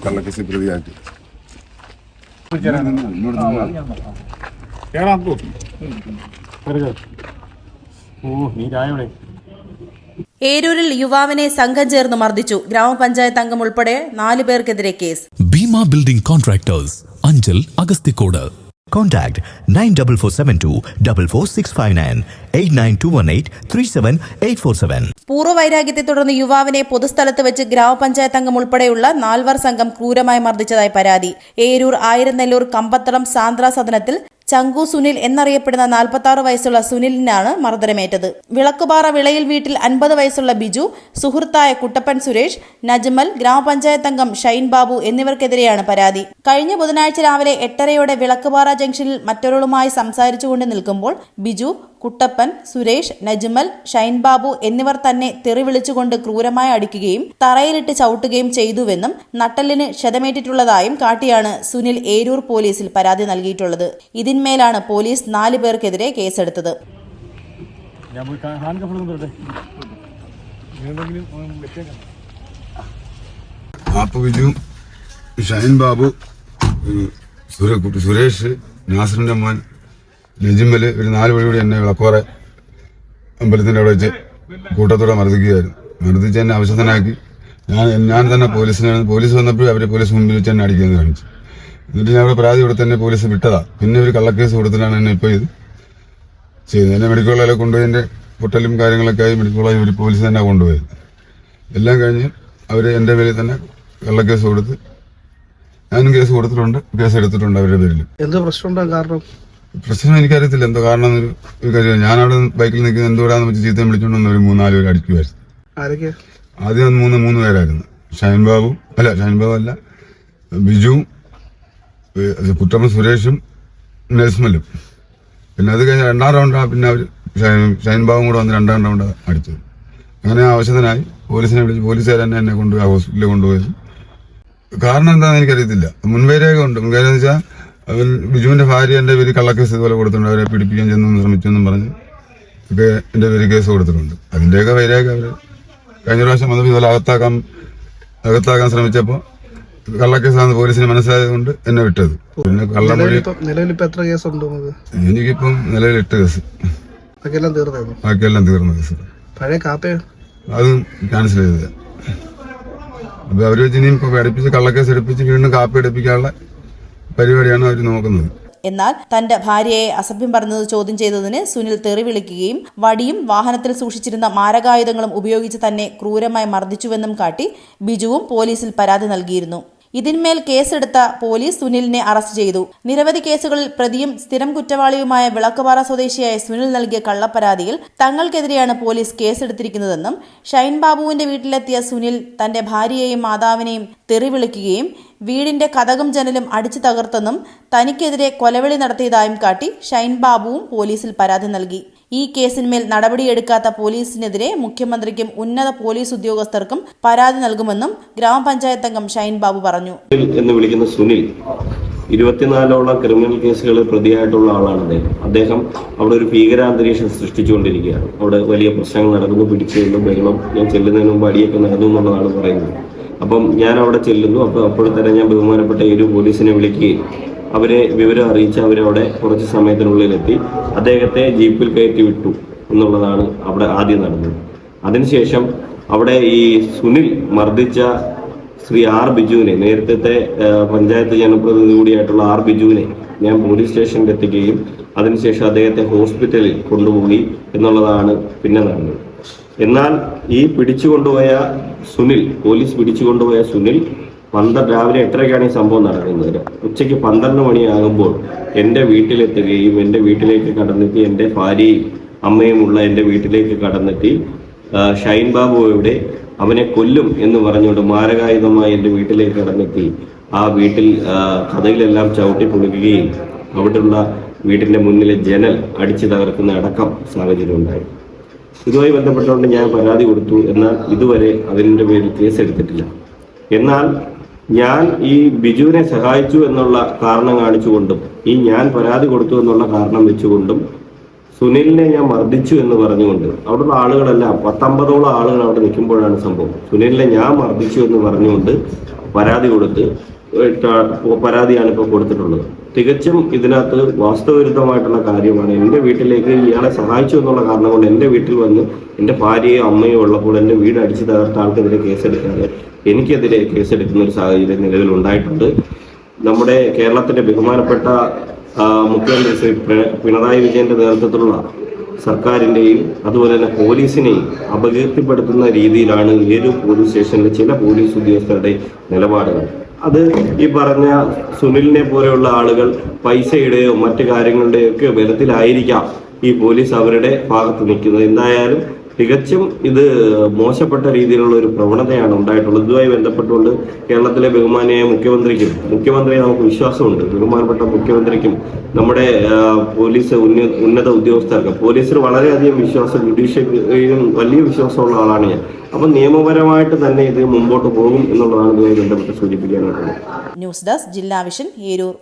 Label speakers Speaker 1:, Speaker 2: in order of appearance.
Speaker 1: കള്ളക്കേസ് പ്രതിയാക്കി
Speaker 2: ഏരൂരിൽ യുവാവിനെ സംഘം ചേർന്ന് മർദ്ദിച്ചു. ഗ്രാമപഞ്ചായത്ത് അംഗം ഉൾപ്പെടെ 4 പേർക്കെതിരെ കേസ്.
Speaker 3: Bheema building contractors, Anchal, Agasthikode.
Speaker 4: Contact 94472 44659 89218 37847.
Speaker 2: പൂർവ്വവൈരാഗ്യത്തെ തുടർന്ന് യുവാവിനെ പൊതുസ്ഥലത്ത് വെച്ച് ഗ്രാമപഞ്ചായത്ത് അംഗം ഉൾപ്പെടെയുള്ള 4 സംഘം ക്രൂരമായി മർദ്ദിച്ചതായി പരാതി. ഏരൂർ ആയിരനെല്ലൂർ കമ്പത്തളം സാന്ദ്ര സദനത്തിൽ ചങ്കു സുനിൽ എന്നറിയപ്പെടുന്ന 46 വയസ്സുള്ള സുനിലിനാണ് മർദ്ദനമേറ്റത്. വിളക്കുപാറ വിളയിൽ വീട്ടിൽ 50 വയസ്സുള്ള ബിജു, സുഹൃത്തായ കുട്ടപ്പൻ സുരേഷ്, നജ്മൽ, ഗ്രാമപഞ്ചായത്ത് അംഗം ഷൈൻ ബാബു എന്നിവർക്കെതിരെയാണ് പരാതി. കഴിഞ്ഞ ബുധനാഴ്ച രാവിലെ 8:30 വിളക്കുപാറ ജംഗ്ഷനിൽ മറ്റൊരാളുമായി സംസാരിച്ചുകൊണ്ട് നിൽക്കുമ്പോൾ ബിജു, കുട്ടപ്പൻ, സുരേഷ്, നജ്മൽ, ഷൈൻ ബാബു എന്നിവർ തന്നെ തെറി വിളിച്ചുകൊണ്ട് ക്രൂരമായി അടിക്കുകയും തറയിലിട്ട് ചവിട്ടുകയും ചെയ്തുവെന്നും നട്ടലിന് ക്ഷതമേറ്റിട്ടുള്ളതായും കാട്ടിയാണ് സുനിൽ ഏരൂർ പോലീസിൽ പരാതി നൽകിയിട്ടുള്ളത്. ഇതിന്മേലാണ് പോലീസ് 4 പേർക്കെതിരെ കേസെടുത്തത്.
Speaker 1: ഷൈൻ ബാബു, സുരേഷ്, നാസറിന്റെ മോൻ നജിമല് ഒരു 4 വഴി കൂടി എന്നെ വിളക്കോറ അമ്പലത്തിന്റെ അവിടെ വെച്ച് കൂട്ടത്തോടെ മർദ്ദിക്കുകയായിരുന്നു. മർദ്ദിച്ച് എന്നെ അവശതനാക്കി. ഞാൻ തന്നെ പോലീസ് വന്നപ്പോഴും അവരെ പോലീസ് മുമ്പിൽ വെച്ച് എന്നെ അടിക്കുന്നത് കാണിച്ചു. എന്നിട്ട് ഞാൻ അവിടെ പരാതി കൊടുത്ത് തന്നെ പോലീസ് വിട്ടതാ. പിന്നെ ഒരു കള്ളക്കേസ് കൊടുത്തിട്ടാണ് എന്നെ ഇപ്പോൾ ഇത് ചെയ്തത്. എന്നെ മെഡിക്കൽ കോളേജിൽ കൊണ്ടുപോയി എന്റെ പൊട്ടലും കാര്യങ്ങളൊക്കെ ആയി മെഡിക്കൽ കോളേജിൽ ഒരു പോലീസ് തന്നെ കൊണ്ടുപോയത്. എല്ലാം കഴിഞ്ഞ് അവര് എന്റെ പേരിൽ തന്നെ കള്ളക്കേസ് കൊടുത്ത് ഞാനും കേസ് കൊടുത്തിട്ടുണ്ട്, കേസ് എടുത്തിട്ടുണ്ട് അവരുടെ പേരിൽ.
Speaker 5: എന്തോ പ്രശ്നം കാരണം?
Speaker 1: പ്രശ്നം എനിക്കറിയത്തില്ല എന്തോ കാരണം ഒരു കാര്യം. ഞാനവിടെ ബൈക്കിൽ നിൽക്കുന്ന എന്തോടാന്ന് വെച്ച് ചീത്തയും വിളിച്ചോണ്ട് ഒരു 3-4 പേര് അടിക്കുമായിരുന്നു. ആദ്യം 3 പേരായിരുന്നു. ഷൈൻ ബാബു അല്ല, ബിജുവും, കുട്ടപ്പൻ സുരേഷും, നസ്മലും. പിന്നെ അത് കഴിഞ്ഞ 2ാം റൗണ്ടാണ് പിന്നെ അവർ ഷൈൻ ബാബും കൂടെ വന്ന് 2ാം റൗണ്ട് അടിച്ചത്. അങ്ങനെ ആവശ്യത്തിനായി പോലീസിനെ വിളിച്ച് പോലീസുകാർ തന്നെ എന്നെ കൊണ്ടുപോയി ഹോസ്പിറ്റലിൽ കൊണ്ടുപോയത്. കാരണം എന്താണെന്ന് എനിക്കറിയത്തില്ല. മുൻവൈരാഗ്യം ഉണ്ട്. മുൻവൈരാഗ്യം എന്ന് വെച്ചാൽ അവൻ ബിജുവിന്റെ ഭാര്യ എന്റെ പേര് കള്ളക്കേസ് ഇതുപോലെ കൊടുത്തിട്ടുണ്ട്. അവരെ പീഡിപ്പിക്കാൻ ചെന്നു ശ്രമിച്ചെന്നും പറഞ്ഞ് ഒക്കെ എന്റെ പേര് കേസ് കൊടുത്തിട്ടുണ്ട്. അതിന്റെയൊക്കെ വൈരാഗ്യം അവര് കഴിഞ്ഞ പ്രാവശ്യം വന്നപ്പോൾ ഇതുപോലെ അകത്താക്കാൻ ശ്രമിച്ചപ്പോൾ കള്ളക്കേസാണെന്ന് പോലീസിന് മനസ്സിലായത് കൊണ്ട് എന്നെ വിട്ടത്. പിന്നെ കള്ളമൊഴി എനിക്കിപ്പം നിലവിൽ 8 കേസ്. ബാക്കിയെല്ലാം തീർന്ന കേസ്. അതും ക്യാൻസൽ ചെയ്തത്. അപ്പൊ അവര് വെച്ച് ഇനിയും അടുപ്പിച്ച് കള്ളക്കേസ് എടുപ്പിച്ച് വീണ്ടും കാപ്പി എടുപ്പിക്കാനുള്ള പരിപാടിയാണ് അവർ നോക്കുന്നത്.
Speaker 2: എന്നാൽ തന്റെ ഭാര്യയെ അസഭ്യം പറഞ്ഞത് ചോദ്യം ചെയ്തതിന് സുനിൽ തെറി വിളിക്കുകയും വടിയും വാഹനത്തിൽ സൂക്ഷിച്ചിരുന്ന മാരകായുധങ്ങളും ഉപയോഗിച്ച് തന്നെ ക്രൂരമായി മർദ്ദിച്ചുവെന്നും കാട്ടി ബിജുവും പോലീസിൽ പരാതി നൽകിയിരുന്നു. ഇതിന്മേൽ കേസെടുത്ത പോലീസ് സുനിലിനെ അറസ്റ്റ് ചെയ്തു. നിരവധി കേസുകളിൽ പ്രതിയും സ്ഥിരം കുറ്റവാളിയുമായ വിളക്കുപാറ സ്വദേശിയായ സുനിൽ നൽകിയ കള്ളപ്പരാതിയിൽ തങ്ങൾക്കെതിരെയാണ് പോലീസ് കേസെടുത്തിരിക്കുന്നതെന്നും ഷൈൻ ബാബുവിന്റെ വീട്ടിലെത്തിയ സുനിൽ തന്റെ ഭാര്യയെയും മാതാവിനെയും തെറി വിളിക്കുകയും വീടിന്റെ കതകും ജനലും അടിച്ചു തകർത്തെന്നും തനിക്കെതിരെ കൊലവിളി നടത്തിയതായും കാട്ടി ഷൈൻ ബാബുവും പോലീസിൽ പരാതി നൽകി. ഈ കേസിന്മേൽ നടപടിയെടുക്കാത്ത പോലീസിനെതിരെ മുഖ്യമന്ത്രിക്കും ഉന്നത പോലീസ് ഉദ്യോഗസ്ഥർക്കും പരാതി നൽകുമെന്നും ഗ്രാമപഞ്ചായത്ത് അംഗം ഷൈൻ ബാബു പറഞ്ഞു.
Speaker 6: എന്ന് വിളിക്കുന്ന സുനിൽ 24ഓളം ക്രിമിനൽ കേസുകളിൽ പ്രതിയായിട്ടുള്ള ആളാണ്. അദ്ദേഹം അവിടെ ഒരു ഭീകരാന്തരീക്ഷം സൃഷ്ടിച്ചുകൊണ്ടിരിക്കുകയാണ്. അവിടെ വലിയ പ്രശ്നങ്ങൾ നടക്കുന്നു, പിടിച്ചുകൊണ്ടും ബഹളം. ഞാൻ ചെല്ലുന്നതിന് മുമ്പ് അടിയൊക്കെ നടന്നു എന്നുള്ളതാണ് പറയുന്നത്. അപ്പം ഞാൻ അവിടെ ചെല്ലുന്നു. അപ്പോൾ തന്നെ ഞാൻ ബഹുമാനപ്പെട്ട ഒരു പോലീസിനെ വിളിക്കുകയും അവരെ വിവരം അറിയിച്ച് അവരവിടെ കുറച്ച് സമയത്തിനുള്ളിലെത്തി അദ്ദേഹത്തെ ജീപ്പിൽ കയറ്റി വിട്ടു എന്നുള്ളതാണ് അവിടെ ആദ്യം നടന്നത്. അതിനുശേഷം അവിടെ ഈ സുനിൽ മർദ്ദിച്ച ശ്രീ ആർ ബിജുവിനെ, നേരത്തെ പഞ്ചായത്ത് ജനപ്രതിനിധി കൂടിയായിട്ടുള്ള ആർ ബിജുവിനെ ഞാൻ പോലീസ് സ്റ്റേഷനിൽ എത്തിക്കുകയും അതിനുശേഷം അദ്ദേഹത്തെ ഹോസ്പിറ്റലിൽ കൊണ്ടുപോയി എന്നുള്ളതാണ് പിന്നെ നടന്നത്. എന്നാൽ ഈ പോലീസ് പിടിച്ചുകൊണ്ടുപോയ സുനിൽ രാവിലെ 8:30 ഈ സംഭവം നടക്കുന്നത്. ഉച്ചയ്ക്ക് 12 മണിയാകുമ്പോൾ എൻ്റെ വീട്ടിലെത്തുകയും എൻ്റെ വീട്ടിലേക്ക് കടന്നെത്തി എൻ്റെ ഭാര്യയും അമ്മയുമുള്ള എൻ്റെ വീട്ടിലേക്ക് കടന്നെത്തി ഷൈൻ ബാബു ഇവിടെ അവനെ കൊല്ലും എന്ന് പറഞ്ഞുകൊണ്ട് മാരകായുധമായി എൻ്റെ വീട്ടിലേക്ക് കടന്നെത്തി ആ വീട്ടിൽ കഥയിലെല്ലാം ചവിട്ടി പൊളിക്കുകയും അവിടെയുള്ള വീട്ടിൻ്റെ മുന്നിലെ ജനൽ അടിച്ചു തകർക്കുന്ന അടക്കം സാഹചര്യം ഉണ്ടായി. ഇതുമായി ബന്ധപ്പെട്ടുകൊണ്ട് ഞാൻ പരാതി കൊടുത്തു. എന്നാൽ ഇതുവരെ അതിൻ്റെ പേരിൽ കേസെടുത്തിട്ടില്ല. എന്നാൽ ഞാൻ ഈ ബിജുവിനെ സഹായിച്ചു എന്നുള്ള കാരണം കാണിച്ചുകൊണ്ടും ഞാൻ പരാതി കൊടുത്തു എന്നുള്ള കാരണം വെച്ചുകൊണ്ടും സുനിലിനെ ഞാൻ മർദ്ദിച്ചു എന്ന് പറഞ്ഞുകൊണ്ട് അവിടെയുള്ള ആളുകളെല്ലാം 10-50ഓളം ആളുകൾ അവിടെ നിൽക്കുമ്പോഴാണ് സംഭവം. സുനിലിനെ ഞാൻ മർദ്ദിച്ചു എന്ന് പറഞ്ഞുകൊണ്ട് പരാതിയാണ് ഇപ്പോൾ കൊടുത്തിട്ടുള്ളത്. തികച്ചും ഇതിനകത്ത് വാസ്തവവിരുദ്ധമായിട്ടുള്ള കാര്യമാണ്. എൻ്റെ വീട്ടിലേക്ക് ഇയാളെ സഹായിച്ചു എന്നുള്ള കാരണം കൊണ്ട് എൻ്റെ വീട്ടിൽ വന്ന് എൻ്റെ ഭാര്യയോ അമ്മയോ ഉള്ളപ്പോൾ എൻ്റെ വീട് അടിച്ചു തകർത്ത ആൾക്കെതിരെ കേസെടുക്കാതെ എനിക്കെതിരെ കേസെടുക്കുന്ന ഒരു സാഹചര്യം നിലവിൽ ഉണ്ടായിട്ടുണ്ട്. നമ്മുടെ കേരളത്തിന്റെ ബഹുമാനപ്പെട്ട മുഖ്യമന്ത്രി ശ്രീ പിണറായി വിജയന്റെ നേതൃത്വത്തിലുള്ള സർക്കാരിന്റെയും അതുപോലെ തന്നെ പോലീസിനെയും അപകീർത്തിപ്പെടുത്തുന്ന രീതിയിലാണ് ഏരൂർ പോലീസ് സ്റ്റേഷനിലെ ചില പോലീസ് ഉദ്യോഗസ്ഥരുടെ നിലപാടുകൾ. അത് ഈ പറഞ്ഞ സുനിലിനെ പോലെയുള്ള ആളുകൾ പൈസയുടെയോ മറ്റു കാര്യങ്ങളുടെയോ ഒക്കെ ബലത്തിലായിരിക്കാം ഈ പോലീസ് അവരുടെ ഭാഗത്ത് നിൽക്കുന്നത്. എന്തായാലും തികച്ചും ഇത് മോശപ്പെട്ട രീതിയിലുള്ള ഒരു പ്രവണതയാണ് ഉണ്ടായിട്ടുള്ളത്. ഇതുമായി ബന്ധപ്പെട്ടുകൊണ്ട് കേരളത്തിലെ ബഹുമാനിയായ മുഖ്യമന്ത്രിയെ നമുക്ക് വിശ്വാസമുണ്ട്. ബഹുമാനപ്പെട്ട മുഖ്യമന്ത്രിക്കും നമ്മുടെ പോലീസ് ഉന്നത ഉദ്യോഗസ്ഥർക്കും പോലീസിൽ വളരെയധികം വിശ്വാസം, ജുഡീഷ്യറിയിലും വലിയ വിശ്വാസമുള്ള ആളാണ് ഞാൻ. അപ്പം നിയമപരമായിട്ട് തന്നെ ഇത് മുമ്പോട്ട് പോകും എന്നുള്ളതാണ് ഇതുമായി ബന്ധപ്പെട്ട് സൂചിപ്പിക്കാനായിട്ടുള്ളത്.
Speaker 2: ന്യൂസ് ഡെസ്ക് ജില്ലാ വിഷൻ, ഏരൂർ.